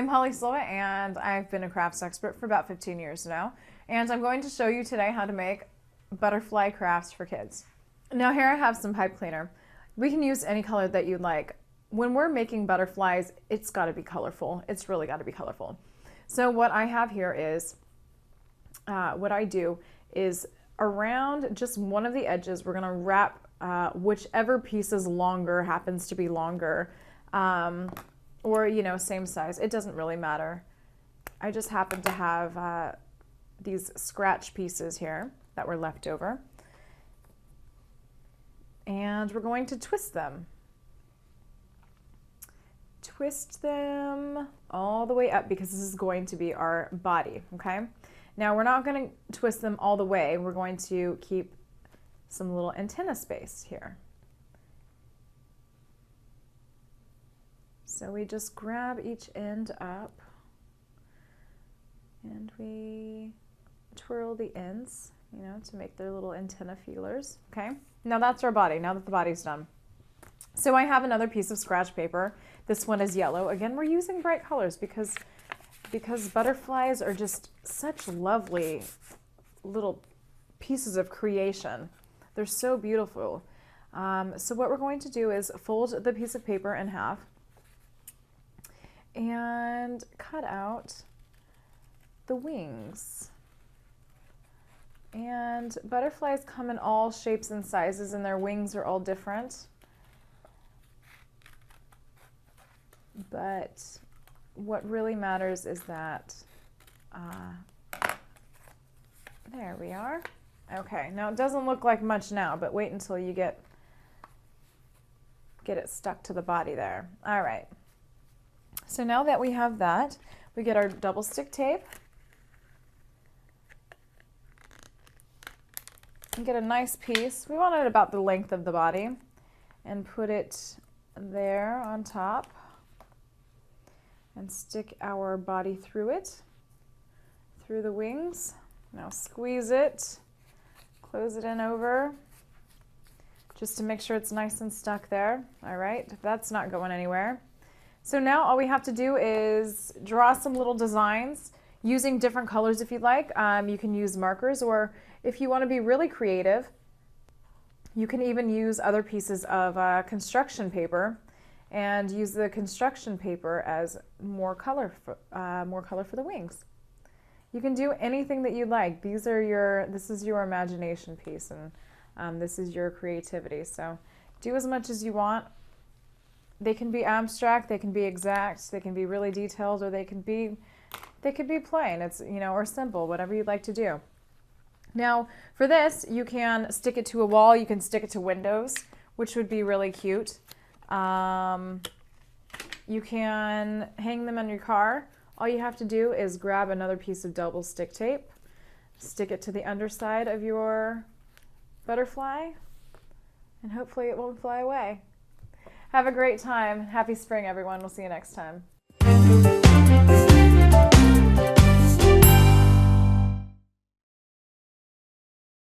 I'm Holly Silva, and I've been a crafts expert for about 15 years now, and I'm going to show you today how to make butterfly crafts for kids. Now here I have some pipe cleaner. We can use any color that you'd like. When we're making butterflies, it's got to be colorful. It's really got to be colorful. So what I have here is, what I do is around just one of the edges, we're going to wrap whichever piece is longer, happens to be longer, or, you know, same size. It doesn't really matter. I just happen to have these scratch pieces here that were left over. And we're going to twist them. Twist them all the way up because this is going to be our body, okay? Now we're not going to twist them all the way. We're going to keep some little antenna space here. So we just grab each end up and we twirl the ends, you know, to make their little antenna feelers, okay? Now that's our body, now that the body's done. So I have another piece of scratch paper. This one is yellow. Again, we're using bright colors because butterflies are just such lovely little pieces of creation. They're so beautiful. So what we're going to do is fold the piece of paper in half and cut out the wings. And butterflies come in all shapes and sizes, and their wings are all different. But what really matters is that, there we are. Okay, now it doesn't look like much now, but wait until you get it stuck to the body there. All right. So now that we have that, we get our double stick tape and get a nice piece. We want it about the length of the body and put it there on top and stick our body through it, through the wings. Now squeeze it, close it in over, just to make sure it's nice and stuck there. All right, that's not going anywhere. So now all we have to do is draw some little designs using different colors if you'd like. You can use markers, or if you want to be really creative, you can even use other pieces of construction paper and use the construction paper as more color for the wings. You can do anything that you like. This is your imagination piece, and this is your creativity. So do as much as you want. They can be abstract, they can be exact, they can be really detailed, or they could be plain. It's, you know, or simple, whatever you'd like to do. Now for this, you can stick it to a wall, you can stick it to windows, which would be really cute. You can hang them on your car. All you have to do is grab another piece of double stick tape, stick it to the underside of your butterfly, and hopefully it won't fly away. Have a great time. Happy spring, everyone. We'll see you next time.